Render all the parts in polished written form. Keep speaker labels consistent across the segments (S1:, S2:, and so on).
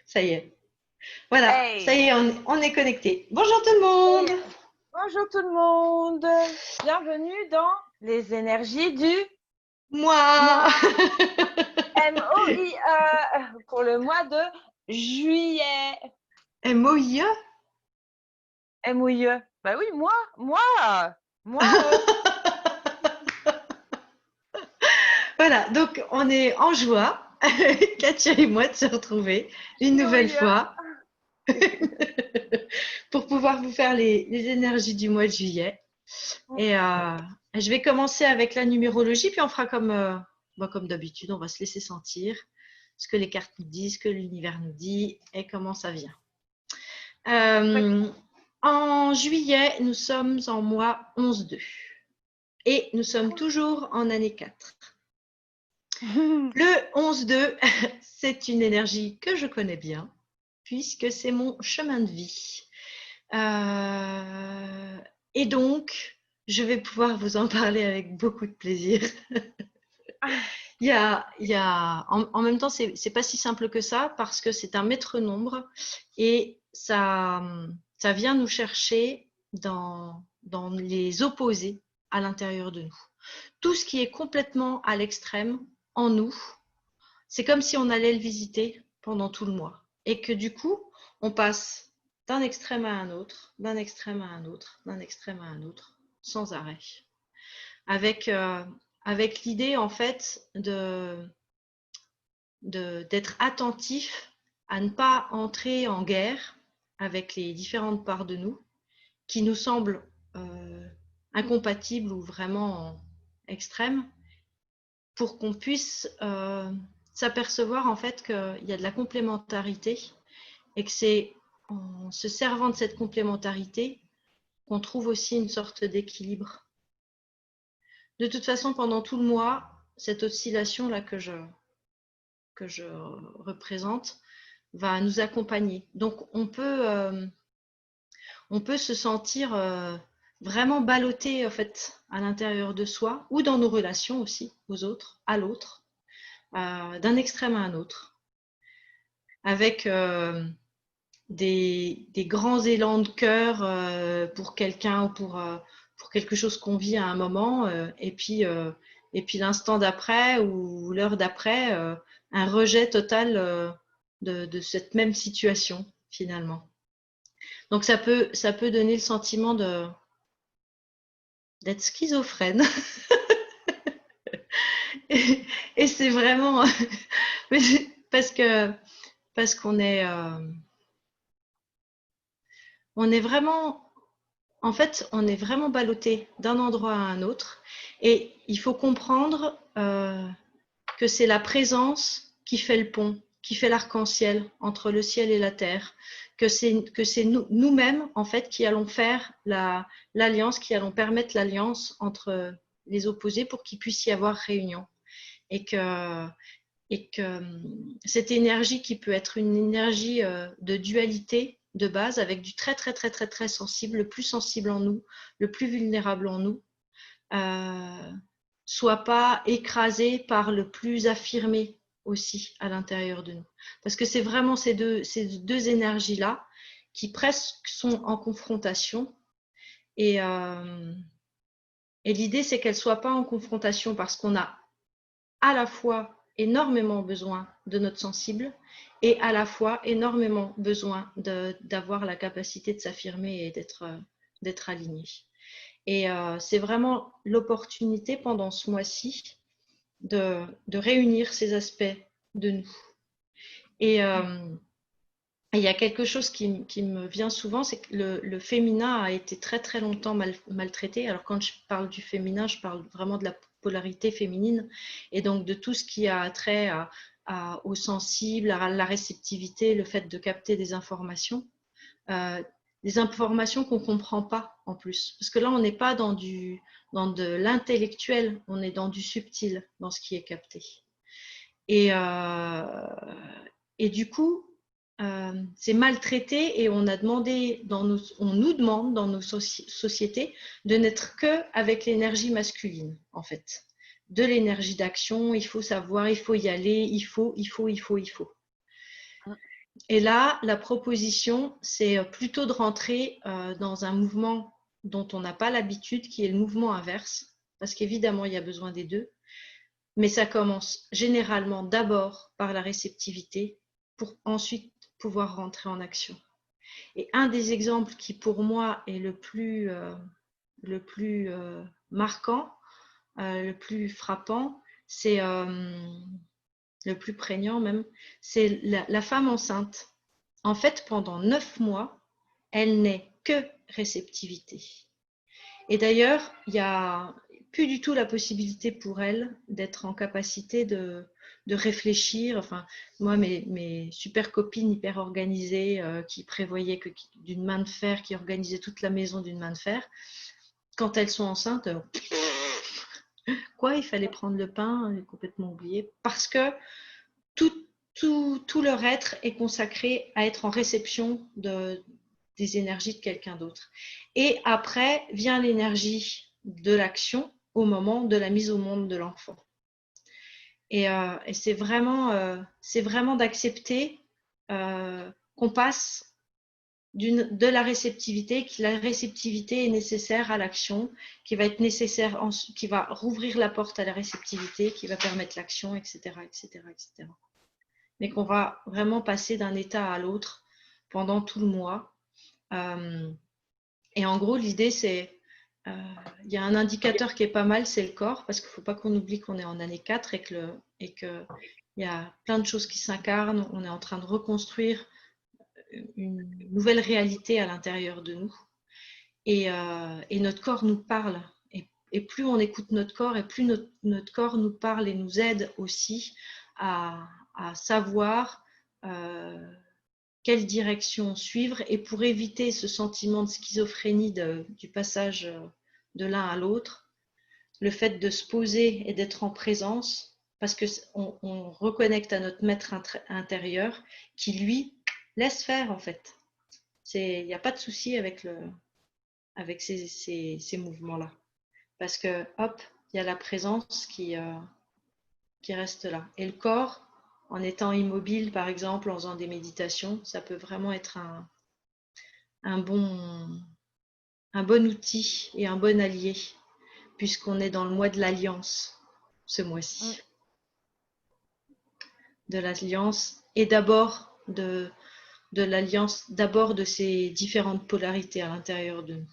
S1: Ça y est. Voilà, ça
S2: Hey,
S1: y est, on est connecté. Bonjour tout le monde.
S2: hey, bonjour tout le monde. Bienvenue dans les énergies du
S1: Moi.
S2: mois MOIE pour le mois de juillet.
S1: MOIE.
S2: MOIE. Bah oui, moi.
S1: Voilà, donc on est en joie, Katia et moi, de se retrouver une nouvelle
S2: Joyeux.
S1: fois pour pouvoir vous faire les énergies du mois de juillet. Et je vais commencer avec la numérologie, puis on fera comme d'habitude, on va se laisser sentir ce que les cartes nous disent, ce que l'univers nous dit et comment ça vient. Euh, En juillet, nous sommes en mois 11-2 et nous sommes toujours en année 4. Le 11-2, c'est une énergie que je connais bien puisque c'est mon chemin de vie. Euh, et donc, je vais pouvoir vous en parler avec beaucoup de plaisir. En même temps, c'est pas si simple que ça parce que c'est un maître nombre et ça vient nous chercher dans les opposés à l'intérieur de nous. Tout ce qui est complètement à l'extrême en nous, c'est comme si on allait le visiter pendant tout le mois et que du coup, on passe d'un extrême à un autre, d'un extrême à un autre, d'un extrême à un autre, sans arrêt. Avec, euh, avec l'idée en fait d'être attentif à ne pas entrer en guerre avec les différentes parts de nous qui nous semblent incompatibles ou vraiment extrêmes pour qu'on puisse s'apercevoir en fait qu'il y a de la complémentarité et que c'est en se servant de cette complémentarité qu'on trouve aussi une sorte d'équilibre. De toute façon, pendant tout le mois, cette oscillation-là que je représente va nous accompagner. Donc on peut se sentir vraiment ballotté en fait à l'intérieur de soi ou dans nos relations aussi aux autres, à l'autre, d'un extrême à un autre, avec des grands élans de cœur pour quelqu'un ou pour quelque chose qu'on vit à un moment, et puis l'instant d'après ou l'heure d'après, un rejet total de cette même situation finalement. Donc ça peut donner le sentiment d'être schizophrène. Et c'est vraiment parce que parce qu'on est on est vraiment en fait on est vraiment ballotté d'un endroit à un autre et il faut comprendre que c'est la présence qui fait le pont, qui fait l'arc-en-ciel entre le ciel et la terre, que c'est nous-mêmes en fait qui allons faire l'alliance, qui allons permettre l'alliance entre les opposés pour qu'il puisse y avoir réunion et que cette énergie qui peut être une énergie de dualité de base avec du très très très très très sensible, le plus sensible en nous, le plus vulnérable en nous, euh, soit pas écrasé par le plus affirmé aussi à l'intérieur de nous. Parce que c'est vraiment ces deux énergies-là qui presque sont en confrontation. Et, euh, et l'idée, c'est qu'elles ne soient pas en confrontation parce qu'on a à la fois énormément besoin de notre sensible et à la fois énormément besoin d'avoir la capacité de s'affirmer et d'être aligné. Et c'est vraiment l'opportunité pendant ce mois-ci de réunir ces aspects de nous. Et il y a quelque chose qui me vient souvent, c'est que le féminin a été très très longtemps maltraité. Alors quand je parle du féminin, je parle vraiment de la polarité féminine et donc de tout ce qui a trait au sensible, à la réceptivité, le fait de capter euh, des informations qu'on ne comprend pas en plus. Parce que là, on n'est pas dans de l'intellectuel, on est dans du subtil, dans ce qui est capté. Et, euh, et du coup, c'est maltraité et on a demandé on nous demande dans nos sociétés de n'être que avec l'énergie masculine en fait, de l'énergie d'action. Il faut savoir, il faut y aller, il faut. Et là, la proposition, c'est plutôt de rentrer dans un mouvement dont on n'a pas l'habitude, qui est le mouvement inverse, parce qu'évidemment, il y a besoin des deux. Mais ça commence généralement d'abord par la réceptivité pour ensuite pouvoir rentrer en action. Et un des exemples qui pour moi est le plus marquant, le plus frappant, c'est le plus prégnant même, c'est la femme enceinte. En fait, pendant 9 mois, elle n'est que réceptivité. Et d'ailleurs, il n'y a plus du tout la possibilité pour elle d'être en capacité de réfléchir. Enfin, moi, mes super copines hyper organisées qui prévoyaient d'une main de fer, qui organisaient toute la maison d'une main de fer, quand elles sont enceintes, quoi, il fallait prendre le pain, j'ai complètement oublié, parce que tout leur être est consacré à être en réception des énergies de quelqu'un d'autre. Et après vient l'énergie de l'action au moment de la mise au monde de l'enfant. Et c'est vraiment d'accepter qu'on passe de la réceptivité, que la réceptivité est nécessaire à l'action, qui va être nécessaire, qui va rouvrir la porte à la réceptivité, qui va permettre l'action, etc., etc., etc. Mais qu'on va vraiment passer d'un état à l'autre pendant tout le mois. Et en gros, l'idée, c'est, il y a un indicateur qui est pas mal, c'est le corps, parce qu'il ne faut pas qu'on oublie qu'on est en année 4 et qu'il y a plein de choses qui s'incarnent. On est en train de reconstruire une nouvelle réalité à l'intérieur de nous. Et notre corps nous parle. Et plus on écoute notre corps, et plus notre corps nous parle et nous aide aussi à savoir quelle direction suivre. Et pour éviter ce sentiment de schizophrénie du passage de l'un à l'autre, le fait de se poser et d'être en présence, parce qu'on reconnecte à notre maître intérieur qui, lui, laisse faire en fait. Il n'y a pas de souci avec ces mouvements-là. Parce que, hop, il y a la présence qui reste là. Et le corps, en étant immobile, par exemple, en faisant des méditations, ça peut vraiment être un bon outil et un bon allié, puisqu'on est dans le mois de l'alliance, ce mois-ci. De l'alliance, et d'abord de l'alliance, d'abord de ces différentes polarités à l'intérieur de nous.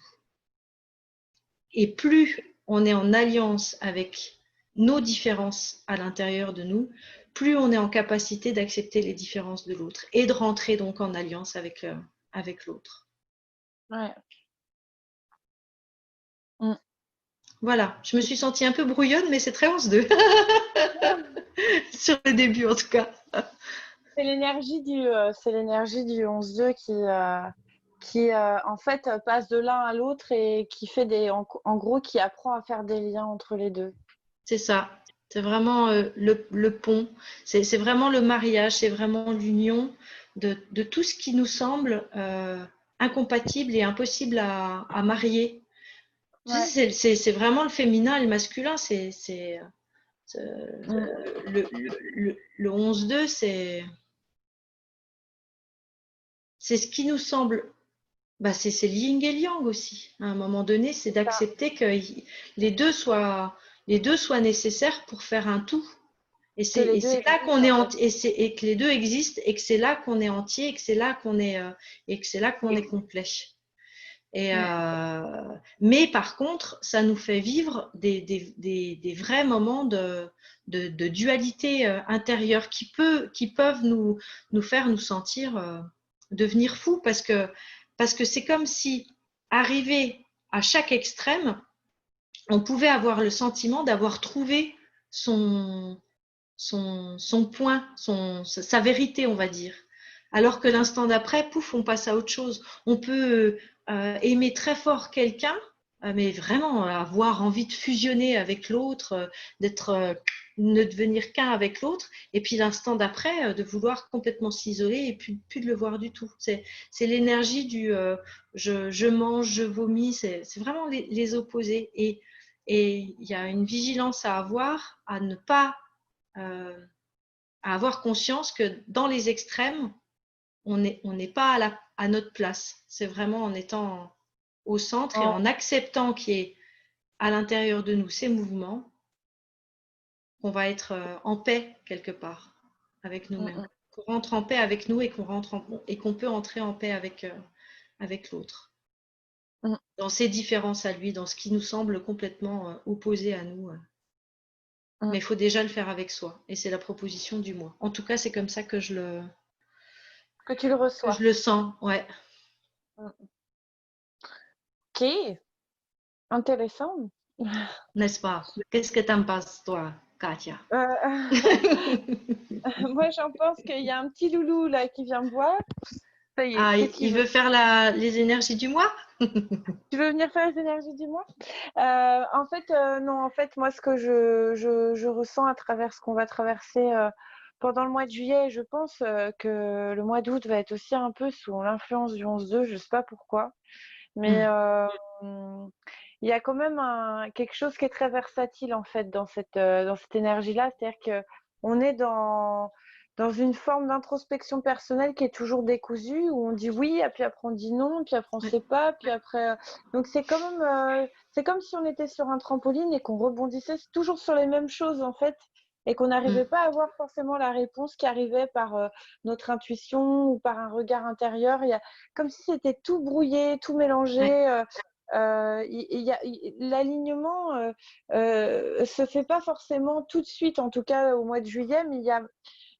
S1: Et plus on est en alliance avec nos différences à l'intérieur de nous, plus on est en capacité d'accepter les différences de l'autre et de rentrer donc en alliance avec l'autre.
S2: Ouais.
S1: Voilà, je me suis sentie un peu brouillonne, mais c'est très 11-2. Sur le début en tout cas.
S2: C'est l'énergie du 11-2 qui en fait passe de l'un à l'autre et qui fait en gros qui apprend à faire des liens entre les deux.
S1: C'est ça. C'est vraiment le pont. C'est vraiment le mariage. C'est vraiment l'union de tout ce qui nous semble incompatible et impossible à marier.
S2: Ouais.
S1: C'est vraiment le féminin et le masculin. Le 11-2, c'est ce qui nous semble. Bah, c'est le yin et le yang aussi. À un moment donné, c'est d'accepter que les deux soient nécessaires pour faire un tout. Et c'est là qu'on est et que les deux existent et que c'est là qu'on est entier et que c'est là qu'on est complet. Et mais par contre, ça nous fait vivre des vrais moments de dualité intérieure qui peuvent nous faire nous sentir devenir fous parce que c'est comme si arrivé à chaque extrême, on pouvait avoir le sentiment d'avoir trouvé son point, sa vérité, on va dire. Alors que l'instant d'après, pouf, on passe à autre chose. On peut aimer très fort quelqu'un, mais vraiment avoir envie de fusionner avec l'autre, ne devenir qu'un avec l'autre, et puis l'instant d'après, de vouloir complètement s'isoler et plus de le voir du tout. C'est l'énergie du je mange, je vomis, c'est vraiment les opposés. Et il y a une vigilance à avoir, à ne pas à avoir conscience que dans les extrêmes, on n'est pas à notre place. C'est vraiment en étant au centre et en acceptant qu'il y ait à l'intérieur de nous ces mouvements qu'on va être en paix quelque part avec nous-mêmes. Qu'on rentre en paix avec nous et qu'on peut entrer en paix avec l'autre. Dans ses différences à lui, dans ce qui nous semble complètement opposé à nous. Mais il faut déjà le faire avec soi. Et c'est la proposition du moi. En tout cas, c'est comme ça que
S2: tu le reçois.
S1: Que je le sens, ouais.
S2: Ok, intéressant.
S1: N'est-ce pas? Qu'est-ce que t'en penses, toi, Katia?
S2: Moi, j'en pense qu'il y a un petit loulou là qui vient me voir. Ça y est,
S1: Ah,
S2: qu'est-ce qu'il
S1: il
S2: veut?
S1: veut faire les énergies du moi?
S2: Tu veux venir faire les énergies du mois? En fait, non, en fait, moi, ce que je ressens à travers ce qu'on va traverser pendant le mois de juillet, je pense que le mois d'août va être aussi un peu sous l'influence du 11-2, je sais pas pourquoi, mais il y a quand même quelque chose qui est très versatile en fait dans cette énergie-là, c'est-à-dire que on est dans une forme d'introspection personnelle qui est toujours décousue, où on dit oui, et puis après on dit non, puis après on sait pas, puis après donc c'est quand même c'est comme si on était sur un trampoline et qu'on rebondissait toujours sur les mêmes choses en fait, et qu'on n'arrivait pas à avoir forcément la réponse qui arrivait par notre intuition ou par un regard intérieur. Il y a comme si c'était tout brouillé, tout mélangé. L'alignement se fait pas forcément tout de suite, en tout cas au mois de juillet, mais il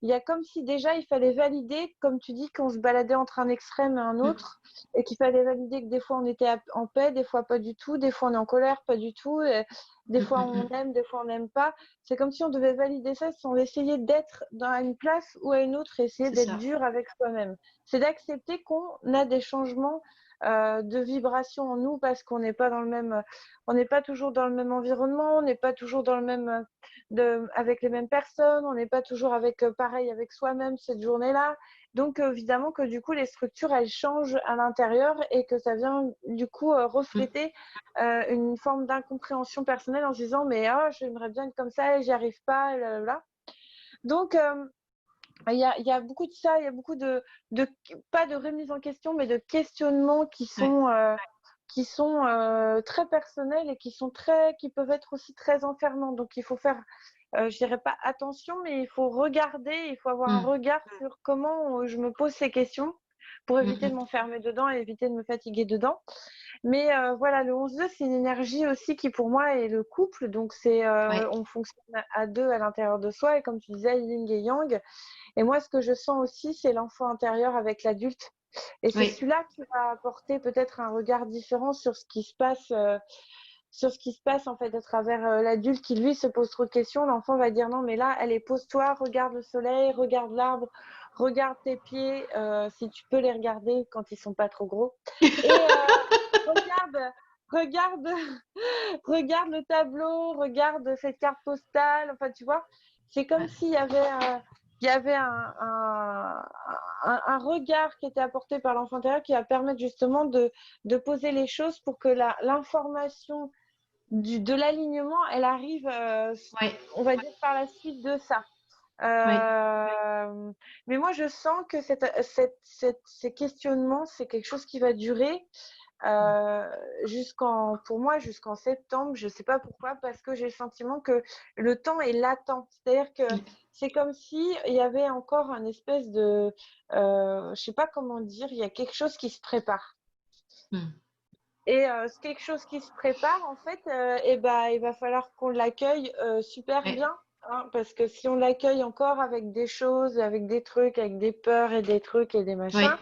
S2: y a comme si déjà il fallait valider, comme tu dis, qu'on se baladait entre un extrême et un autre, et qu'il fallait valider que des fois on était en paix, des fois pas du tout, des fois on est en colère, pas du tout, et des fois on aime, des fois on n'aime pas. C'est comme si on devait valider ça, si on essayait d'être dans une place ou à une autre, et essayer d'être dur avec soi-même. C'est d'accepter qu'on a des changements de vibration en nous parce qu'on n'est pas dans le même, on n'est pas toujours dans le même environnement, on n'est pas toujours dans le même, avec les mêmes personnes, on n'est pas toujours avec pareil avec soi-même cette journée-là. Donc évidemment que du coup les structures elles changent à l'intérieur et que ça vient du coup refléter une forme d'incompréhension personnelle en se disant mais j'aimerais bien être comme ça et j'y arrive pas, et là. Donc il y a beaucoup de ça, il y a beaucoup pas de remise en question, mais de questionnements qui sont très personnels et qui peuvent être aussi très enfermants. Donc il faut faire, je dirais pas attention, mais il faut regarder, il faut avoir un regard sur comment je me pose ces questions pour éviter de m'enfermer dedans et éviter de me fatiguer dedans. Mais voilà, le 11-2, c'est une énergie aussi qui pour moi est le couple. Donc on fonctionne à deux à l'intérieur de soi et comme tu disais, yin et yang. Et moi, ce que je sens aussi, c'est l'enfant intérieur avec l'adulte. Et c'est celui-là qui va apporter peut-être un regard différent sur ce qui se passe, en fait à travers l'adulte qui lui se pose trop de questions. L'enfant va dire non, mais là, allez, pose-toi, regarde le soleil, regarde l'arbre, regarde tes pieds, si tu peux les regarder quand ils sont pas trop gros. Et regarde, regarde le tableau, regarde cette carte postale. Enfin, tu vois, c'est comme s'il y avait un regard qui était apporté par l'enfant intérieur qui va permettre justement de poser les choses pour que l'information de l'alignement, elle arrive, on va dire, par la suite de ça. Mais moi, je sens que ces questionnements, c'est quelque chose qui va durer pour moi, jusqu'en septembre. Je ne sais pas pourquoi, parce que j'ai le sentiment que le temps est latent. C'est-à-dire que c'est comme si il y avait encore un espèce de, je sais pas comment dire, il y a quelque chose qui se prépare. Et quelque chose qui se prépare, en fait, il va falloir qu'on l'accueille super bien. Hein, parce que si on l'accueille encore avec des choses, avec des trucs, avec des peurs et des trucs et des machins,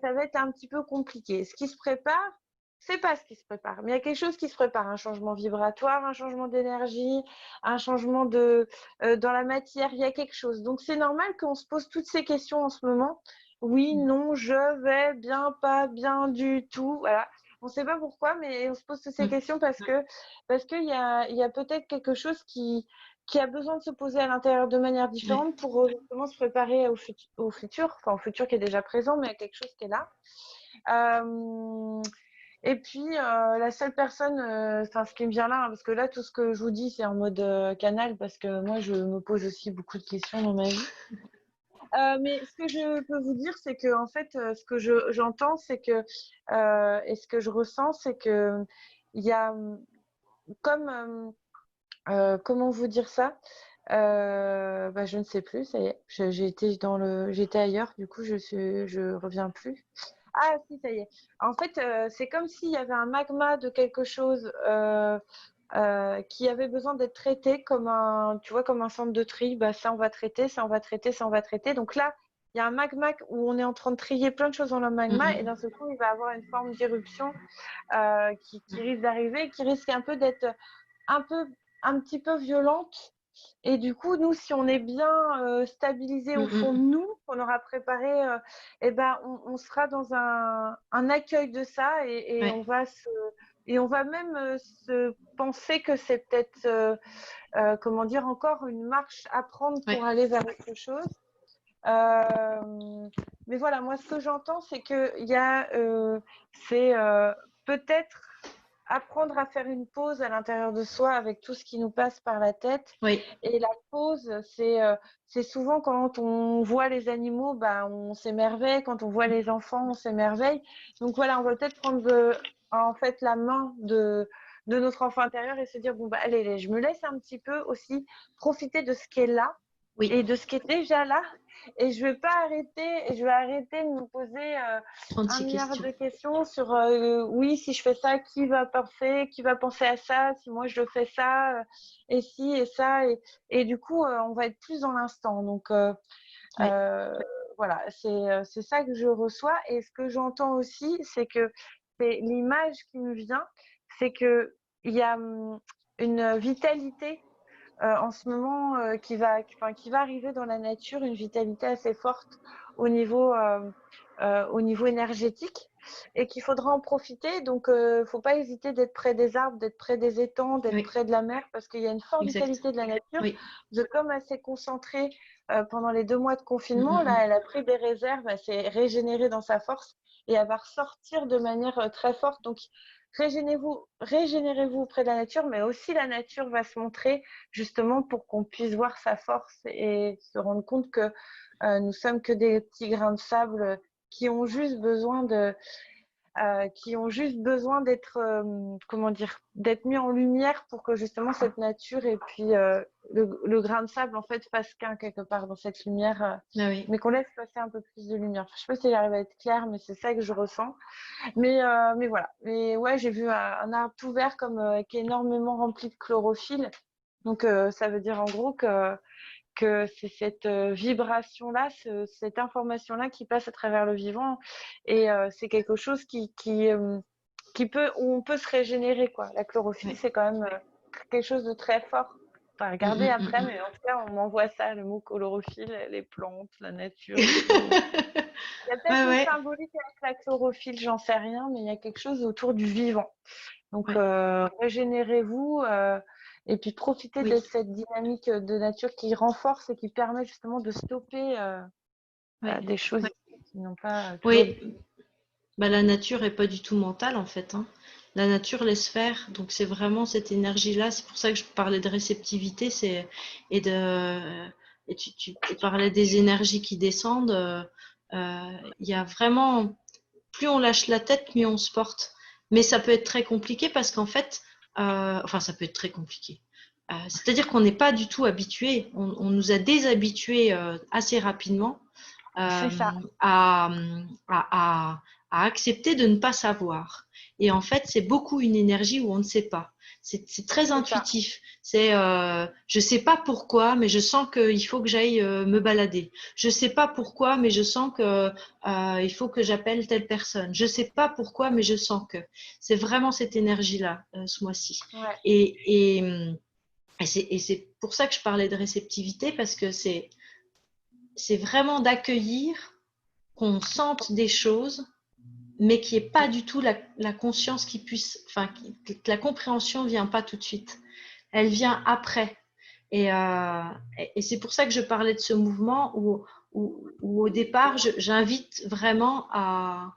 S2: ça va être un petit peu compliqué. Ce qui se prépare, c'est pas ce qui se prépare, mais il y a quelque chose qui se prépare, un changement vibratoire, un changement d'énergie, un changement dans la matière, il y a quelque chose. Donc c'est normal qu'on se pose toutes ces questions en ce moment. Oui, non, je vais bien, pas bien du tout. Voilà. On ne sait pas pourquoi, mais on se pose toutes ces questions parce qu'il y a peut-être quelque chose qui a besoin de se poser à l'intérieur de manière différente pour justement se préparer au futur, enfin au futur qui est déjà présent, mais à quelque chose qui est là. Et puis, la seule personne, ce qui me vient là, hein, parce que là, tout ce que je vous dis, c'est en mode canal, parce que moi, je me pose aussi beaucoup de questions dans ma vie. Mais ce que je peux vous dire, c'est que en fait, ce que j'entends, c'est que et ce que je ressens, c'est que il y a comme comment vous dire ça? Bah, je ne sais plus, ça y est, j'étais ailleurs, du coup, je reviens plus. Ah si, ça y est. En fait, c'est comme s'il y avait un magma de quelque chose qui avait besoin d'être traité comme tu vois, comme un centre de tri. Bah, ça, on va traiter, ça, on va traiter, ça, on va traiter. Donc là, il y a un magma où on est en train de trier plein de choses dans le magma et d'un seul coup, il va avoir une forme d'éruption qui risque d'arriver, qui risque un peu d'être un peu, un petit peu violente. Et du coup, nous, si on est bien stabilisé au fond de nous, qu'on aura préparé, eh ben, on sera dans un accueil de ça et
S1: Ouais,
S2: on va même se penser que c'est peut-être, comment dire, encore une marche à prendre pour
S1: ouais,
S2: aller vers autre chose. Mais voilà, moi, ce que j'entends, c'est qu'il y a, c'est peut-être apprendre à faire une pause à l'intérieur de soi avec tout ce qui nous passe par la tête.
S1: oui,
S2: Et la pause, c'est souvent quand on voit les animaux, bah, on s'émerveille. Quand on voit les enfants, on s'émerveille. Donc voilà, on va peut-être prendre en fait la main de notre enfant intérieur et se dire, bon, bah, allez, je me laisse un petit peu aussi profiter de ce qui est là
S1: oui,
S2: et de ce qui est déjà là. Et je vais pas arrêter, et je vais arrêter de me poser
S1: 36
S2: 1 milliard
S1: questions.
S2: de questions sur oui, si je fais ça, qui va penser à ça, si moi je fais ça, et si et ça, et du coup, on va être plus dans l'instant. Donc
S1: Ouais,
S2: euh, voilà, c'est ça que je reçois. Et ce que j'entends aussi, c'est que c'est l'image qui me vient, c'est que il y a une vitalité en ce moment qui va arriver dans la nature, une vitalité assez forte au niveau énergétique et qu'il faudra en profiter. Donc, faut pas hésiter d'être près des arbres, d'être près des étangs, d'être
S1: oui,
S2: près de la mer parce qu'il y a une forte
S1: exact.
S2: vitalité de la nature.
S1: Oui.
S2: De comme elle s'est concentrée pendant les 2 mois de confinement, là, elle a pris des réserves, elle s'est régénérée dans sa force et elle va ressortir de manière très forte. Donc, régénérez-vous auprès de la nature, mais aussi la nature va se montrer justement pour qu'on puisse voir sa force et se rendre compte que nous sommes que des petits grains de sable qui ont juste besoin d'être comment dire, d'être mis en lumière pour que justement cette nature et puis le grain de sable en fait fasse qu'un quelque part dans cette lumière,
S1: Ah oui.
S2: mais qu'on laisse passer un peu plus de lumière. Je sais pas si j'arrive à être claire, mais c'est ça que je ressens. Mais voilà. Mais ouais, j'ai vu un arbre tout vert comme qui est énormément rempli de chlorophylle. Donc ça veut dire en gros que c'est cette vibration-là, cette information-là qui passe à travers le vivant. Et c'est quelque chose qui peut, où on peut se régénérer, quoi. La chlorophylle,
S1: Ouais.
S2: c'est quand même quelque chose de très fort. Enfin, regardez après, mais en tout cas, on m'envoie ça, le mot chlorophylle, les plantes, la nature et tout. Donc, il y a peut-être
S1: Ouais,
S2: une
S1: ouais,
S2: symbolique avec la chlorophylle, j'en sais rien, mais il y a quelque chose autour du vivant. Donc,
S1: ouais.
S2: régénérez-vous et puis profitez de
S1: Oui,
S2: cette dynamique de nature qui renforce et qui permet justement de stopper
S1: ouais.
S2: des choses qui n'ont pas toujours.
S1: Oui, bah, la nature est pas du tout mentale en fait, hein. La nature laisse faire, donc c'est vraiment cette énergie-là. C'est pour ça que je parlais de réceptivité, et de et tu parlais des énergies qui descendent. Il y a vraiment, plus on lâche la tête, mieux on se porte. Mais ça peut être très compliqué parce qu'en fait, enfin ça peut être très compliqué. C'est-à-dire qu'on n'est pas du tout habitué. On nous a déshabitués assez rapidement
S2: C'est ça.
S1: à, à, à accepter de ne pas savoir. Et en fait, c'est beaucoup une énergie où on ne sait pas. C'est très
S2: C'est ça.
S1: intuitif. Je sais pas pourquoi, mais je sens qu'il faut que j'aille me balader. Je sais pas pourquoi, mais je sens que il faut que j'appelle telle personne. Je sais pas pourquoi, mais je sens que. C'est vraiment cette énergie-là ce mois-ci.
S2: Ouais.
S1: Et, et, et c'est pour ça que je parlais de réceptivité parce que c'est vraiment d'accueillir qu'on sente des choses, mais qu'il n'y ait pas du tout la conscience qui puisse, enfin, que la compréhension ne vient pas tout de suite. Elle vient après. Et, euh, et c'est pour ça que je parlais de ce mouvement où au départ, j'invite vraiment à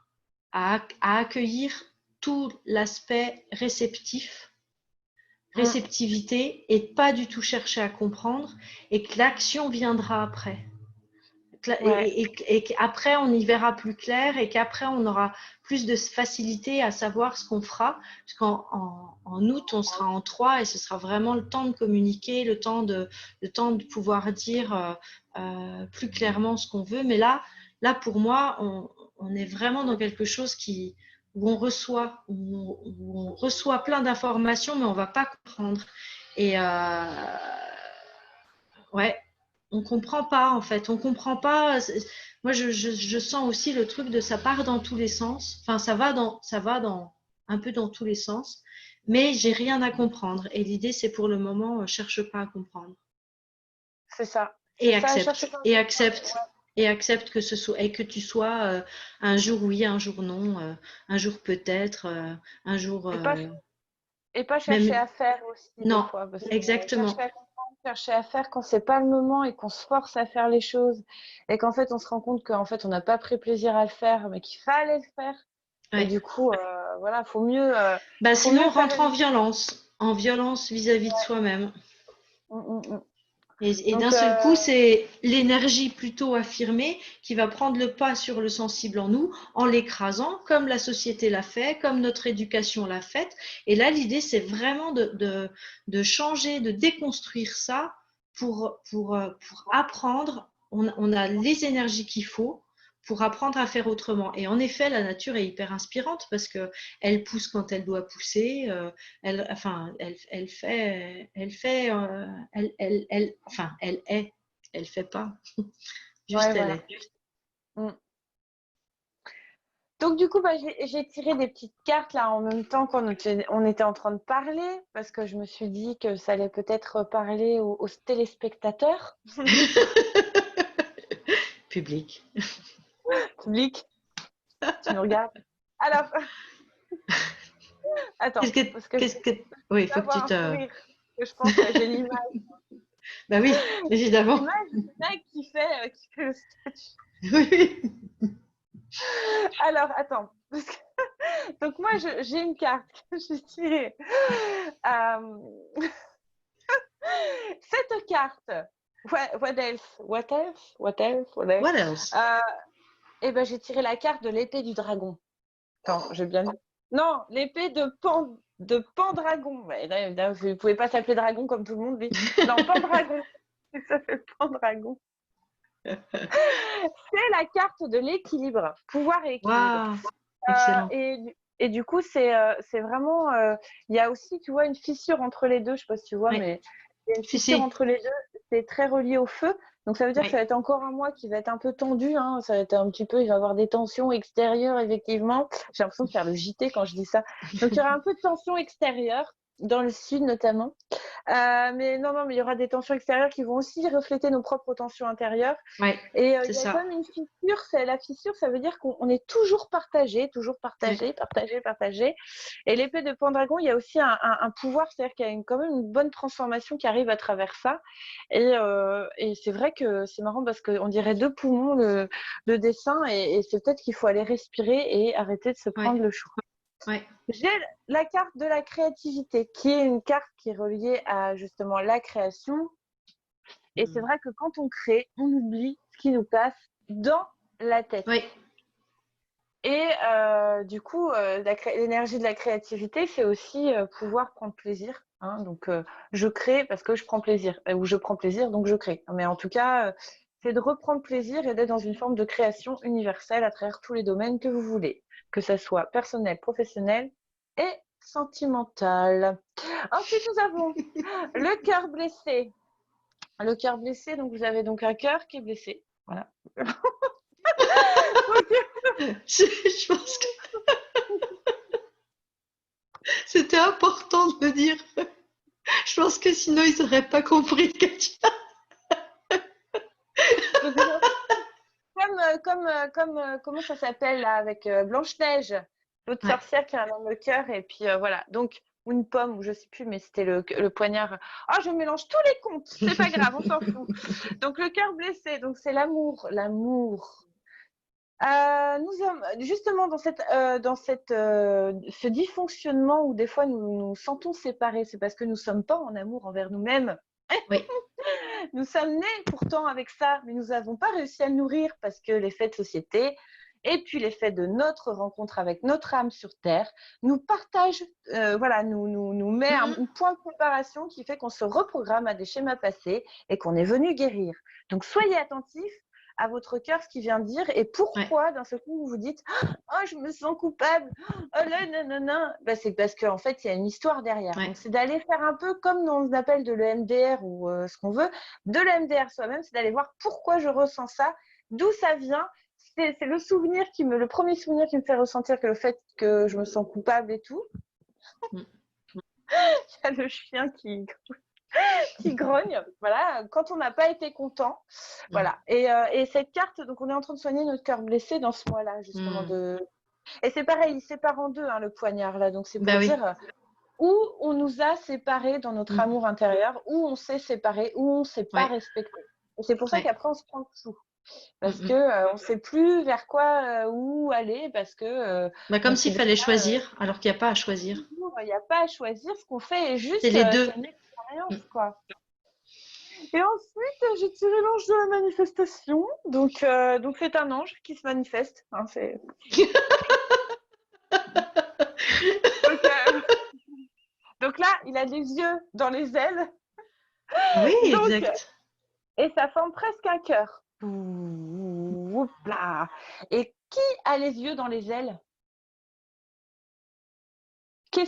S1: accueillir tout l'aspect
S2: Mm.
S1: réceptivité, et pas du tout chercher à comprendre, et que l'action viendra après.
S2: Ouais.
S1: et qu'après on y verra plus clair et qu'après on aura plus de facilité à savoir ce qu'on fera. Parce en août, on sera en 3 et ce sera vraiment le temps de communiquer, le temps de pouvoir dire plus clairement ce qu'on veut. Mais là pour moi, on est vraiment dans quelque chose où on reçoit plein d'informations, mais on ne va pas comprendre. Et ouais, on comprend pas en fait, on comprend pas. Moi, je sens aussi le truc de ça part dans tous les sens. Enfin, ça va dans un peu dans tous les sens, mais j'ai rien à comprendre. Et l'idée, c'est pour le moment, cherche pas à comprendre
S2: C'est ça. C'est
S1: et
S2: ça, cherche
S1: accepte
S2: pas à
S1: et
S2: comprendre.
S1: accepte et accepte que ce soit et que tu sois un jour oui, un jour non, un jour peut-être, un jour
S2: Et pas, et pas chercher
S1: même
S2: à faire aussi des
S1: non,
S2: fois. Parce que chercher
S1: exactement.
S2: à comprendre, chercher à faire quand c'est pas le moment et qu'on se force à faire les choses et qu'en fait on se rend compte qu'en fait on n'a pas pris plaisir à le faire, mais qu'il fallait le faire. Et
S1: Ouais.
S2: du coup, voilà,
S1: Bah,
S2: faut
S1: sinon,
S2: mieux
S1: on
S2: faire
S1: rentre
S2: une.
S1: en violence vis-à-vis de soi-même.
S2: Mm, mm, mm.
S1: Et d'un
S2: Donc,
S1: seul coup, c'est l'énergie plutôt affirmée qui va prendre le pas sur le sensible en nous, en l'écrasant, comme la société l'a fait, comme notre éducation l'a fait. Et là, l'idée, c'est vraiment de changer, de déconstruire ça pour apprendre. On a les énergies qu'il faut pour apprendre à faire autrement. Et en effet, la nature est hyper inspirante parce que elle pousse quand elle doit pousser. Enfin, enfin, elle est. Elle fait pas.
S2: ouais,
S1: Juste, elle
S2: voilà.
S1: est.
S2: Mm. Donc du coup, bah, j'ai tiré des petites cartes là en même temps on était en train de parler, parce que je me suis dit que ça allait peut-être parler aux téléspectateurs.
S1: Public.
S2: Public, tu nous regardes. Alors, attends, parce que je
S1: Qu'est-ce que, oui, il
S2: vais
S1: faut que tu
S2: avoir un
S1: te,
S2: sourire. Que je pense, j'ai l'image.
S1: bah oui, évidemment.
S2: L'image du mec qui fait le sketch.
S1: Oui.
S2: Alors, attends. Donc moi, j'ai une carte que j'ai tirée. Euh, Cette carte, what else? What else? What else? What else?
S1: What else?
S2: Eh ben, j'ai tiré la carte de l'épée du dragon. Attends, j'ai bien. Non, l'épée de Pendragon. Ouais, là, vous ne pouvez pas s'appeler dragon comme tout le monde dit. Non, Pendragon. Ça fait Pendragon. C'est la carte de l'équilibre, pouvoir et équilibre.
S1: Waouh, excellent.
S2: Et du coup, c'est vraiment. Il y a aussi, tu vois, une fissure entre les deux. Je ne sais pas si tu vois,
S1: Oui,
S2: mais il y a une
S1: si,
S2: fissure
S1: si.
S2: entre les deux. C'est très relié au feu. Donc, ça veut dire que ça va
S1: Oui.
S2: être encore un mois qui va être un peu tendu. Hein. Ça va être un petit peu. Il va y avoir des tensions extérieures, effectivement. J'ai l'impression de faire le JT quand je dis ça. Donc, il y aura un peu de tension extérieure, dans le sud notamment. Mais non, non, mais il y aura des tensions extérieures qui vont aussi refléter nos propres tensions intérieures.
S1: Oui,
S2: Et
S1: c'est
S2: il y a
S1: ça.
S2: comme une fissure, la fissure, ça veut dire qu'on est toujours
S1: Oui,
S2: partagé, partagé, partagé. Et l'épée de Pendragon, il y a aussi un pouvoir, c'est-à-dire qu'il y a quand même une bonne transformation qui arrive à travers ça. Et c'est vrai que c'est marrant parce qu'on dirait deux poumons, le dessin, et c'est peut-être qu'il faut aller respirer et arrêter de se
S1: oui,
S2: prendre le chou.
S1: oui.
S2: J'ai la carte de la créativité, qui est une carte qui est reliée à justement la création. Et c'est vrai que quand on crée, on oublie ce qui nous passe dans la tête.
S1: Oui,
S2: Et du coup, l'énergie de la créativité, c'est aussi pouvoir prendre plaisir. Hein. Donc, je crée parce que je prends plaisir. Ou je prends plaisir, donc je crée. Mais en tout cas, c'est de reprendre plaisir et d'être dans une forme de création universelle à travers tous les domaines que vous voulez. Que ça soit personnel, professionnel et sentimental. Ensuite, nous avons le cœur blessé. Le cœur blessé, donc vous avez donc un cœur qui est blessé. Voilà.
S1: je pense que c'était important de le dire. Je pense que sinon, ils n'auraient pas compris ce que tu
S2: Donc, comment ça s'appelle là avec Blanche-Neige, l'autre
S1: as. Ouais.
S2: sorcière qui a dans le cœur, et puis voilà. Donc, ou une pomme, ou je sais plus, mais c'était le poignard. Ah, je mélange tous les comptes, c'est pas grave, on s'en fout. Donc, le cœur blessé, donc c'est l'amour, l'amour. Nous sommes justement ce dysfonctionnement où des fois nous nous sentons séparés, c'est parce que nous ne sommes pas en amour envers nous-mêmes.
S1: Oui,
S2: Nous sommes nés pourtant avec ça, mais nous n'avons pas réussi à le nourrir parce que les faits de société et puis les faits de notre rencontre avec notre âme sur Terre nous partagent, nous met un point de préparation qui fait qu'on se reprogramme à des schémas passés et qu'on est venu guérir. Donc, soyez attentifs à votre cœur, ce qu'il vient de dire, et pourquoi d'un seul coup vous vous dites « Oh, je me sens coupable, oh là, nanana », c'est parce qu'en fait, il y a une histoire derrière. Donc, c'est d'aller faire un peu comme on appelle de l'EMDR ou ce qu'on veut, de l'EMDR soi-même, c'est d'aller voir pourquoi je ressens ça, d'où ça vient. C'est le premier souvenir qui me fait ressentir que le fait que je me sens coupable et tout. Il y a le chien qui grogne, voilà, quand on n'a pas été content, voilà. Et cette carte, donc on est en train de soigner notre cœur blessé dans ce mois-là, justement. Et c'est pareil, il sépare en deux, hein, le poignard, là, donc c'est pour dire où on nous a séparés dans notre amour intérieur, où on s'est séparés, où on ne s'est pas respecté. Et c'est pour ça qu'après, on se prend le chou. Parce qu'on ne sait plus vers quoi, où aller, parce que…
S1: comme s'il fallait choisir, alors qu'il n'y a pas à choisir.
S2: Il n'y a pas à choisir, ce qu'on fait est juste…
S1: C'est les deux.
S2: C'est une expérience, quoi. Et ensuite, j'ai tiré l'ange de la manifestation. Donc c'est un ange qui se manifeste. Hein, donc là, il a des yeux dans les ailes.
S1: Oui, exact.
S2: Et ça forme presque un cœur. Et qui a les yeux dans les ailes?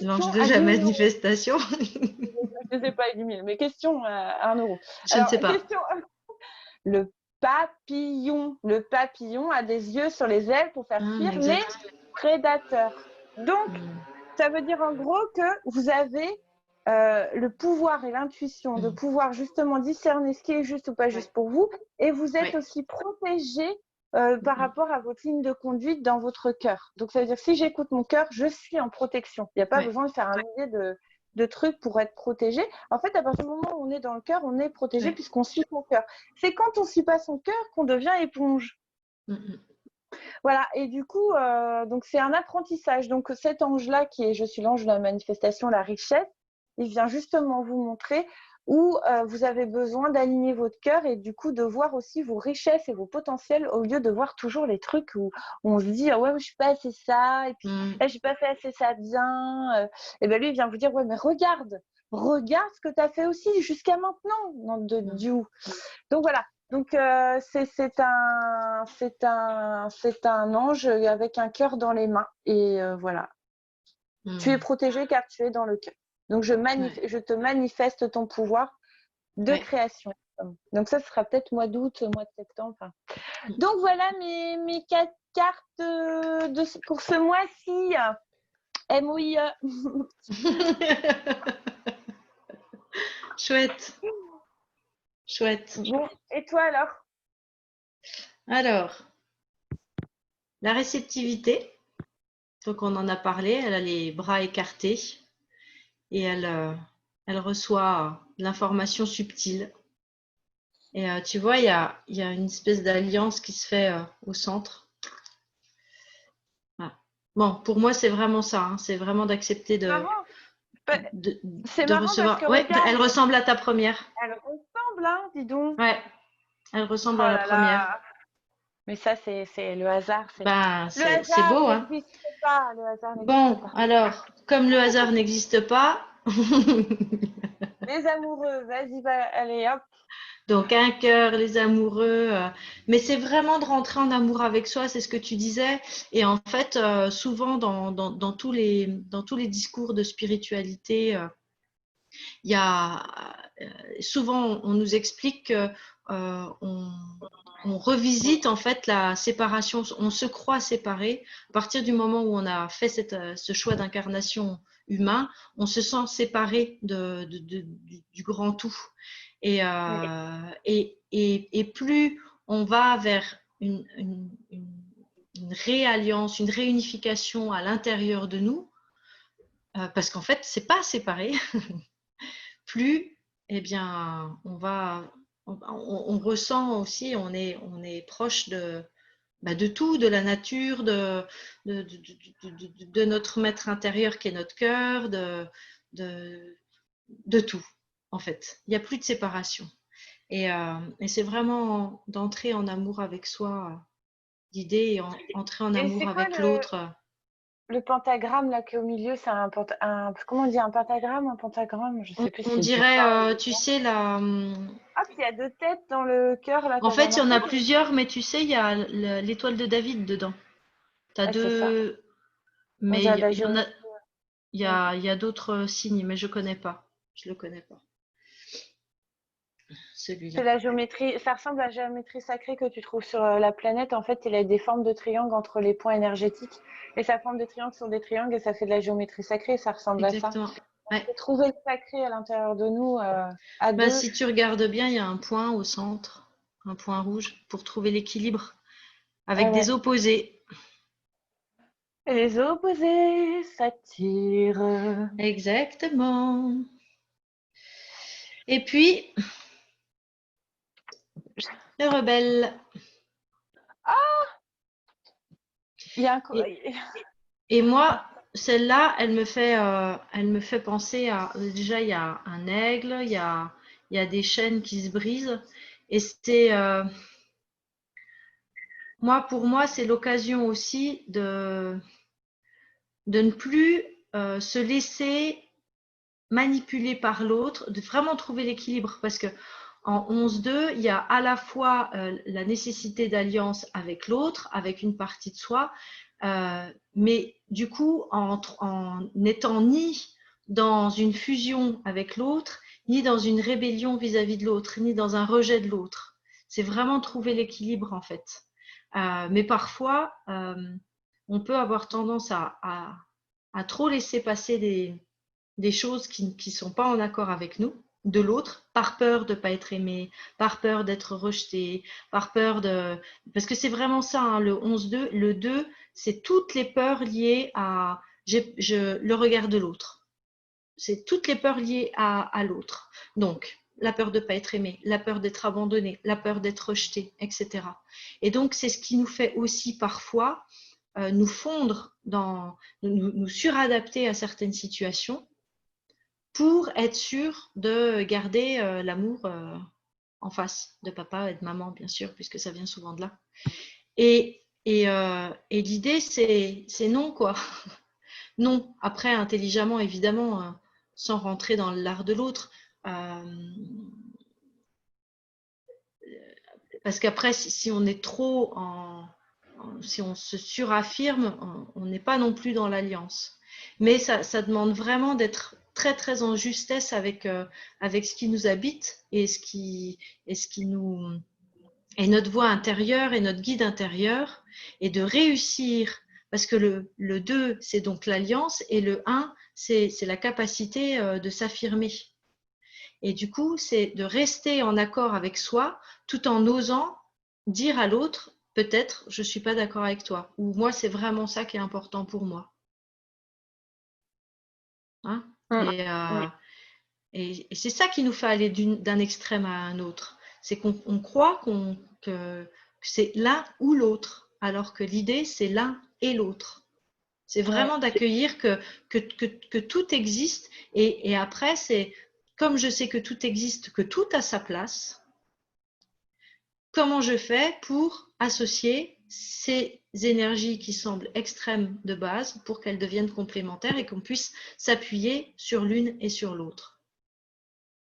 S1: L'ange de la manifestation.
S2: Je ne sais pas, 10 000, mais question à 1 euro.
S1: Je ne sais pas.
S2: Le papillon. Le papillon a des yeux sur les ailes pour faire fuir les prédateurs. Donc, ça veut dire en gros que vous avez le pouvoir et l'intuition de pouvoir justement discerner ce qui est juste ou pas juste pour vous. Et vous êtes aussi protégé par rapport à votre ligne de conduite dans votre cœur. Donc, ça veut dire que si j'écoute mon cœur, je suis en protection. Il n'y a pas besoin de faire un millier de trucs pour être protégé. En fait, à partir du moment où on est dans le cœur, on est protégé puisqu'on suit son cœur. C'est quand on ne suit pas son cœur qu'on devient éponge. Voilà, et du coup, donc c'est un apprentissage. Donc cet ange-là, qui est « Je suis l'ange de la manifestation, la richesse », il vient justement vous montrer où vous avez besoin d'aligner votre cœur et du coup de voir aussi vos richesses et vos potentiels au lieu de voir toujours les trucs où on se dit « Ah ouais, je ne suis pas assez ça, et puis je n'ai pas fait assez ça bien ». Et bien lui, il vient vous dire « Ouais, mais regarde ce que tu as fait aussi jusqu'à maintenant, nom de Dieu ». Donc voilà. Donc c'est un ange avec un cœur dans les mains et voilà. Tu es protégé car tu es dans le cœur. Donc je te manifeste ton pouvoir de création. Donc ça sera peut-être mois d'août, mois de septembre. Enfin. Donc voilà mes 4 cartes pour ce mois-ci. MOIE.
S1: Chouette.
S2: Bon, et toi alors?
S1: Alors, la réceptivité. Donc on en a parlé, elle a les bras écartés et elle reçoit l'information subtile. Et tu vois, il y a une espèce d'alliance qui se fait au centre. Voilà. Bon, pour moi, c'est vraiment ça. Hein, c'est vraiment d'accepter de recevoir.
S2: Parce que
S1: ouais, elle ressemble à ta première.
S2: Elle ressemble, hein, dis donc.
S1: Ouais, elle ressemble à la première.
S2: Mais ça, c'est le hasard.
S1: C'est beau, hein.
S2: Pas, le hasard
S1: bon, pas. Alors, comme le hasard n'existe pas.
S2: Les amoureux, vas-y, allez, hop.
S1: Donc, un cœur, les amoureux. Mais c'est vraiment de rentrer en amour avec soi, c'est ce que tu disais. Et en fait, souvent, dans tous les discours de spiritualité, il y a souvent, on nous explique que on revisite en fait la séparation, on se croit séparé. À partir du moment où on a fait ce choix d'incarnation humain, on se sent séparé du grand tout. Et plus on va vers une réalliance, une réunification à l'intérieur de nous, parce qu'en fait, c'est pas séparé, plus, eh bien, on ressent aussi, on est proche de tout, de la nature, de notre maître intérieur qui est notre cœur, de tout, en fait. Il n'y a plus de séparation. Et c'est vraiment d'entrer en amour avec soi, l'idée, et entrer en
S2: Et
S1: amour
S2: c'est quoi
S1: avec l'autre.
S2: le pentagramme là qui est au milieu? C'est comment on dit, un pentagramme, un pentagramme? Je sais plus si
S1: On
S2: c'est du
S1: dirait,
S2: pain.
S1: tu sais, la,
S2: Ah, puis il y a deux têtes dans le cœur là,
S1: en
S2: t'avais
S1: fait, il y en
S2: remarqué?
S1: a plusieurs, mais tu sais, il y a l'étoile de David dedans. Tu as
S2: Ouais, c'est ça.
S1: deux,
S2: On
S1: mais
S2: dirait de la
S1: il y en a,
S2: géométrie. Mm.
S1: il y a d'autres signes, mais je connais pas. Je le connais pas,
S2: C'est
S1: celui-là.
S2: la géométrie, ça ressemble à la géométrie sacrée que tu trouves sur la planète. En fait, il a des formes de triangles entre les points énergétiques. Et ça forme des triangles sur des triangles et ça fait de la géométrie sacrée. Ça ressemble à ça.
S1: Exactement. Ouais.
S2: On peut trouver le sacré à l'intérieur de nous à
S1: Bah,
S2: deux.
S1: si tu regardes bien, il y a un point au centre, un point rouge, pour trouver l'équilibre,
S2: Ah
S1: avec des
S2: ouais.
S1: opposés.
S2: Et les opposés s'attirent.
S1: Exactement. Et puis, le rebelle.
S2: Il y a un...
S1: Et, et moi, celle-là, elle me fait penser à. Déjà, il y a un aigle, il y a des chaînes qui se brisent. Et c'est. Moi, pour moi, c'est l'occasion aussi de ne plus se laisser manipuler par l'autre, de vraiment trouver l'équilibre. Parce que en 11-2, il y a à la fois la nécessité d'alliance avec l'autre, avec une partie de soi, mais du coup, en n'étant ni dans une fusion avec l'autre, ni dans une rébellion vis-à-vis de l'autre, ni dans un rejet de l'autre. C'est vraiment trouver l'équilibre en fait. Mais parfois, on peut avoir tendance à trop laisser passer des choses qui ne sont pas en accord avec nous, de l'autre, par peur de ne pas être aimé, par peur d'être rejeté, par peur de... Parce que c'est vraiment ça, hein, le 11-2. Le 2, c'est toutes les peurs liées à le regard de l'autre. C'est toutes les peurs liées à l'autre. Donc, la peur de ne pas être aimé, la peur d'être abandonné, la peur d'être rejeté, etc. Et donc, c'est ce qui nous fait aussi parfois nous fondre nous suradapter à certaines situations pour être sûr de garder l'amour en face de papa et de maman, bien sûr, puisque ça vient souvent de là. Et l'idée, c'est non, quoi. Non. Après, intelligemment, évidemment, sans rentrer dans l'art de l'autre. Parce qu'après, si on est trop si on se suraffirme, on n'est pas non plus dans l'alliance. Mais ça demande vraiment d'être très très en justesse avec ce qui nous habite et ce qui nous est notre voix intérieure et notre guide intérieur, et de réussir, parce que le 2, c'est donc l'alliance, et le 1, c'est la capacité de s'affirmer. Et du coup, c'est de rester en accord avec soi tout en osant dire à l'autre, peut-être, je ne suis pas d'accord avec toi, ou moi, c'est vraiment ça qui est important pour moi. Hein.
S2: Mm.
S1: Et c'est ça qui nous fait aller d'un extrême à un autre. C'est qu'on croit que c'est l'un ou l'autre, alors que l'idée, c'est l'un et l'autre. C'est
S2: Ouais.
S1: vraiment d'accueillir que tout existe. Et après, c'est comme je sais que tout existe, que tout a sa place, comment je fais pour associer ces énergies qui semblent extrêmes de base pour qu'elles deviennent complémentaires et qu'on puisse s'appuyer sur l'une et sur l'autre.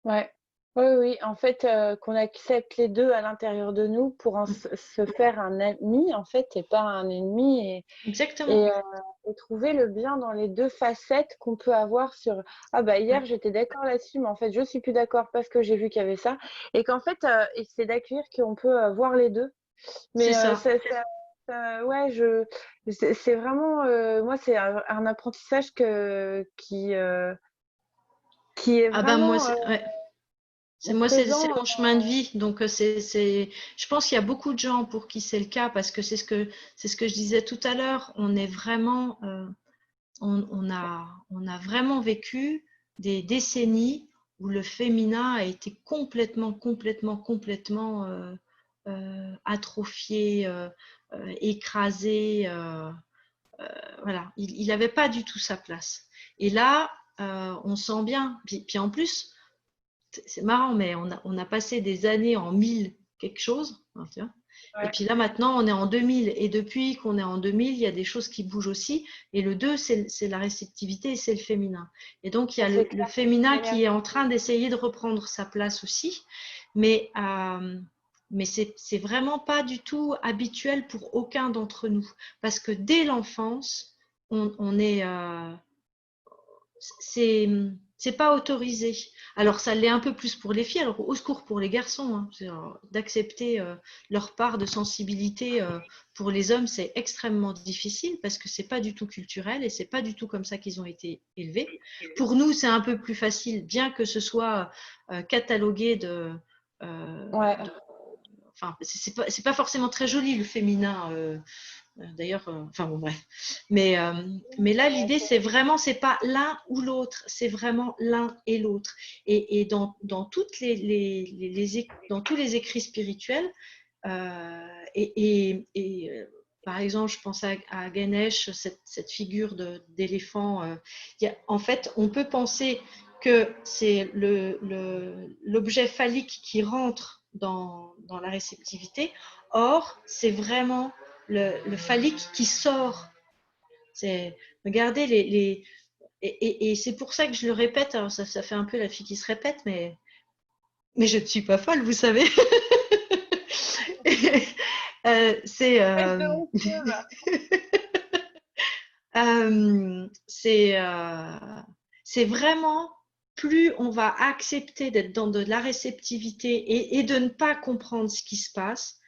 S2: Ouais. Oui, oui, en fait, qu'on accepte les deux à l'intérieur de nous pour se faire un ami, en fait, et pas un ennemi,
S1: Exactement.
S2: et, et trouver le bien dans les deux facettes qu'on peut avoir sur ah bah hier j'étais d'accord là-dessus, mais en fait je suis plus d'accord parce que j'ai vu qu'il y avait ça, et qu'en fait et c'est d'accueillir qu'on peut voir les deux.
S1: C'est
S2: Mais
S1: ça.
S2: ouais, c'est vraiment moi c'est un apprentissage qui est
S1: Ah ben moi,
S2: vraiment
S1: ouais. C'est
S2: présent.
S1: mon chemin de vie. Donc je pense qu'il y a beaucoup de gens pour qui c'est le cas parce que c'est ce que je disais tout à l'heure. On est vraiment, on a vraiment vécu des décennies où le féminin a été complètement atrophié, écrasé. Voilà, il n'avait pas du tout sa place. Et là, on sent bien. Puis en plus, c'est marrant, mais on a passé des années en 1000 quelque chose, hein, tu vois. Et puis là, maintenant, on est en 2000. Et depuis qu'on est en 2000, il y a des choses qui bougent aussi. Et le 2, c'est la réceptivité et c'est le féminin. Et donc, il y a le féminin qui est en train d'essayer de reprendre sa place aussi. Mais c'est vraiment pas du tout habituel pour aucun d'entre nous. Parce que dès l'enfance, on est... c'est pas autorisé. Alors ça l'est un peu plus pour les filles, alors au secours pour les garçons, hein. D'accepter leur part de sensibilité pour les hommes, c'est extrêmement difficile parce que c'est pas du tout culturel et c'est pas du tout comme ça qu'ils ont été élevés. Pour nous, c'est un peu plus facile, bien que ce soit catalogué enfin, c'est pas forcément très joli le féminin. D'ailleurs, enfin bon, bref. Mais là, l'idée, c'est vraiment, c'est pas l'un ou l'autre, c'est vraiment l'un et l'autre. Et dans toutes dans tous les écrits spirituels, par exemple, je pense à Ganesh, cette figure d'éléphant. En fait, on peut penser que c'est l'objet phallique qui rentre dans la réceptivité. Or, c'est vraiment le phallique qui sort. Regardez et c'est pour ça que je le répète. Alors ça fait un peu la fille qui se répète, mais je ne suis pas folle, vous savez. C'est c'est vraiment, plus on va accepter d'être dans de la réceptivité et de ne pas comprendre ce qui se passe,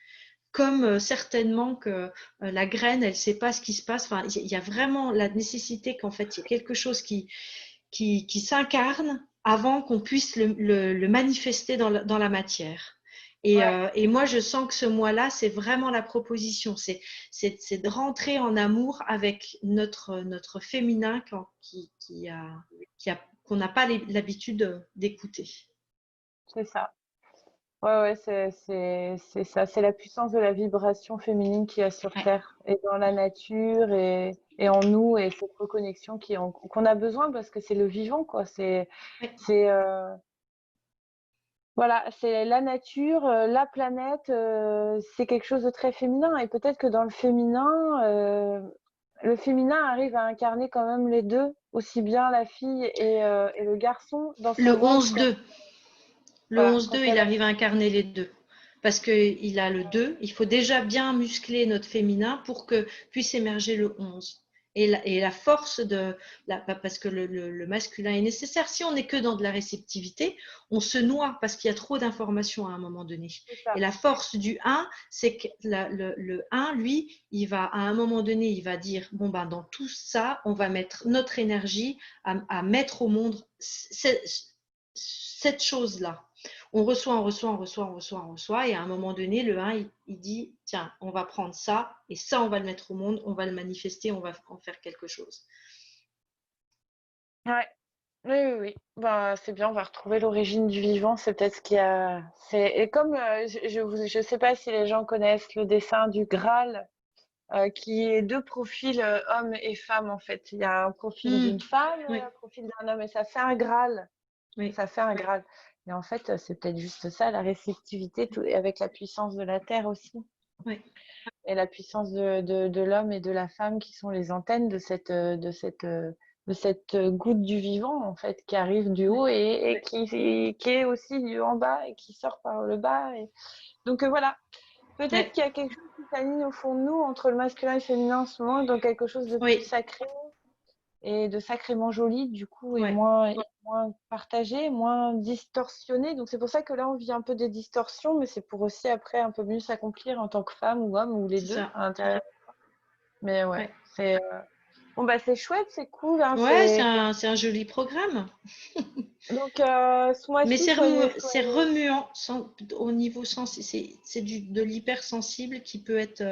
S1: comme certainement que la graine, elle ne sait pas ce qui se passe. Enfin, il y a vraiment la nécessité qu'en fait, il y ait quelque chose qui s'incarne avant qu'on puisse le manifester dans la matière. Et moi, je sens que ce mois-là, c'est vraiment la proposition. C'est de rentrer en amour avec notre féminin qu'on n'a pas l'habitude d'écouter.
S2: C'est ça. Ouais, c'est ça. C'est la puissance de la vibration féminine qu'il y a sur Terre et dans la nature et en nous et cette reconnexion qu'on a besoin parce que c'est le vivant, quoi. Voilà, c'est la nature, la planète, c'est quelque chose de très féminin et peut-être que dans le féminin arrive à incarner quand même les deux, aussi bien la fille et le garçon dans son
S1: Le
S2: ventre.
S1: 11-2. Le
S2: Voilà,
S1: 11-2, il arrive à incarner les deux. Parce qu'il a le 2, il faut déjà bien muscler notre féminin pour que puisse émerger le 11. Et la force parce que le masculin est nécessaire. Si on n'est que dans de la réceptivité, on se noie parce qu'il y a trop d'informations à un moment donné. Et la force du 1, c'est que le 1, lui, à un moment donné, il va dire, bon, ben, dans tout ça, on va mettre notre énergie à mettre au monde cette chose-là. On reçoit, et à un moment donné, le 1, il dit, tiens, on va prendre ça, et ça, on va le mettre au monde, on va le manifester, on va en faire quelque chose.
S2: Ouais. Oui. Bah, c'est bien, on va retrouver l'origine du vivant, c'est peut-être ce qu'il y a. Et comme je sais pas si les gens connaissent le dessin du Graal, qui est deux profils, homme et femme en fait. Il y a un profil d'une femme et un profil d'un homme, et ça fait un Graal. Ça fait un Graal. Et en fait, c'est peut-être juste ça, la réceptivité, avec la puissance de la terre aussi.
S1: Oui.
S2: Et la puissance de l'homme et de la femme qui sont les antennes de cette goutte du vivant, en fait, qui arrive du haut et qui est aussi du en bas et qui sort par le bas. Donc voilà, peut-être qu'il y a quelque chose qui s'aligne au fond de nous entre le masculin et le féminin en ce moment, donc quelque chose de plus sacré et de sacrément joli, du coup, et moins partagé, moins distorsionné. Donc c'est pour ça que là, on vit un peu des distorsions, mais c'est pour aussi après un peu mieux s'accomplir en tant que femme ou homme, ou les deux à l'intérieur. Mais c'est bon, bah c'est chouette, c'est cool. Hein,
S1: c'est un joli programme.
S2: Donc ce mois-ci,
S1: mais c'est remuant au niveau sensible. C'est de l'hypersensible qui peut être.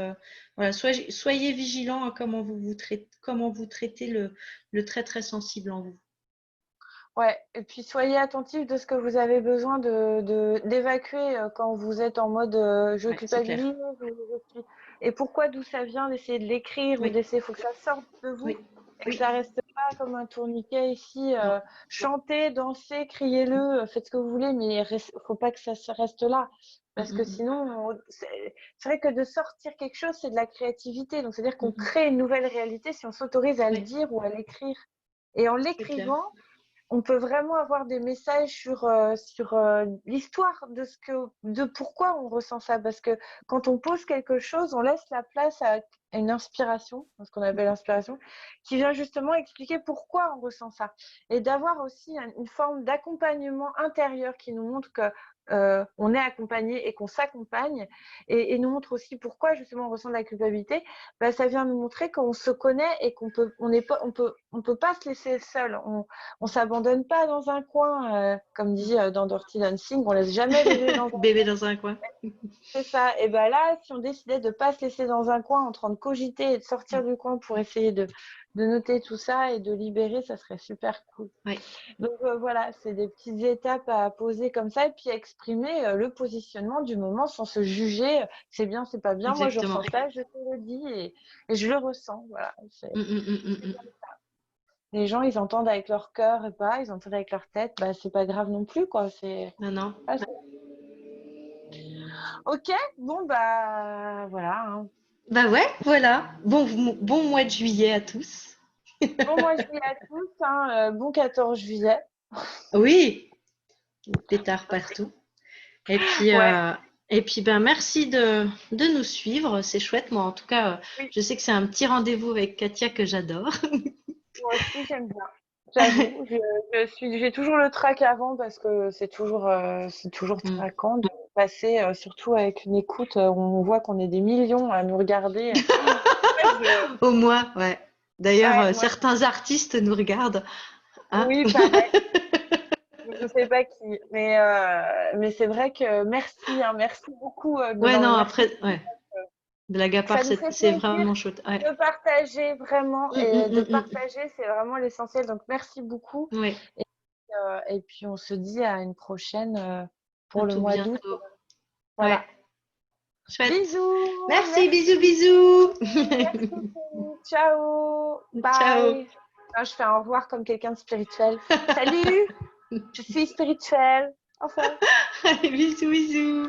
S1: Voilà, soyez vigilants à comment vous traitez le très très sensible en vous.
S2: Ouais, et puis soyez attentifs de ce que vous avez besoin d'évacuer quand vous êtes en mode je culpabilise. Et pourquoi, d'où ça vient, d'essayer de l'écrire ou d'essayer, il faut que ça sorte de vous. Et que ça reste pas comme un tourniquet ici. Chantez, dansez, criez-le, faites ce que vous voulez, mais faut pas que ça se reste là. Parce que sinon, c'est vrai que de sortir quelque chose, c'est de la créativité. Donc, c'est-à-dire qu'on crée une nouvelle réalité si on s'autorise à le dire ou à l'écrire. Et en l'écrivant, on peut vraiment avoir des messages sur l'histoire de pourquoi on ressent ça. Parce que quand on pose quelque chose, on laisse la place à une inspiration, ce qu'on appelle l'inspiration, qui vient justement expliquer pourquoi on ressent ça. Et d'avoir aussi une forme d'accompagnement intérieur qui nous montre que on est accompagné et qu'on s'accompagne et nous montre aussi pourquoi justement on ressent de la culpabilité. Bah, ça vient nous montrer qu'on se connaît et on peut pas se laisser seul. On s'abandonne pas dans un coin, comme dit dans Dirty Dancing, on laisse jamais bébé dans un coin.
S1: Bébé dans un coin.
S2: C'est ça. Et ben là, si on décidait de pas se laisser dans un coin en train de cogiter et de sortir du coin pour essayer de noter tout ça et de libérer, ça serait super cool.
S1: Oui.
S2: Donc voilà, c'est des petites étapes à poser comme ça et puis exprimer le positionnement du moment sans se juger. C'est bien, c'est pas bien.
S1: Exactement.
S2: Moi, je ressens ça, je te le dis et je le ressens. Voilà. Les gens, ils entendent avec leur cœur et pas, ils entendent avec leur tête. Bah, c'est pas grave non plus, quoi.
S1: Non.
S2: Ok, bon, bah, voilà. Hein.
S1: Bah ouais, voilà. Bon mois de juillet à tous.
S2: Bon mois de juillet à tous. Hein, bon 14 juillet.
S1: Oui, pétard partout. Et puis, ben, merci de nous suivre. C'est chouette. Moi, en tout cas, je sais que c'est un petit rendez-vous avec Katia que j'adore.
S2: Moi aussi, j'aime bien. J'avoue, j'ai toujours le trac avant parce que c'est toujours traquant de passer, surtout avec une écoute où on voit qu'on est des millions à nous regarder.
S1: Au moins, ouais. D'ailleurs,
S2: Ouais,
S1: certains artistes nous regardent. Hein.
S2: oui, pareil. Je sais pas qui, mais c'est vrai que merci, hein, merci beaucoup.
S1: Ouais,
S2: non,
S1: non,
S2: mais merci.
S1: après, ouais. Blague à part,
S2: Ça nous fait
S1: c'est
S2: plaisir
S1: vraiment chouette. Ouais.
S2: de partager vraiment et de partager, c'est vraiment l'essentiel. Donc merci beaucoup.
S1: Ouais.
S2: Et puis on se dit à une prochaine pour
S1: À
S2: le
S1: tout
S2: mois d'août.
S1: bientôt.
S2: Voilà.
S1: Ouais. Chouette.
S2: Bisous.
S1: Merci, bisous, bisous.
S2: Merci. Ciao.
S1: Ciao.
S2: Bye. Ah, je fais un au revoir comme quelqu'un de spirituel. Salut. Je suis spirituelle. Enfin.
S1: Bisous, bisous.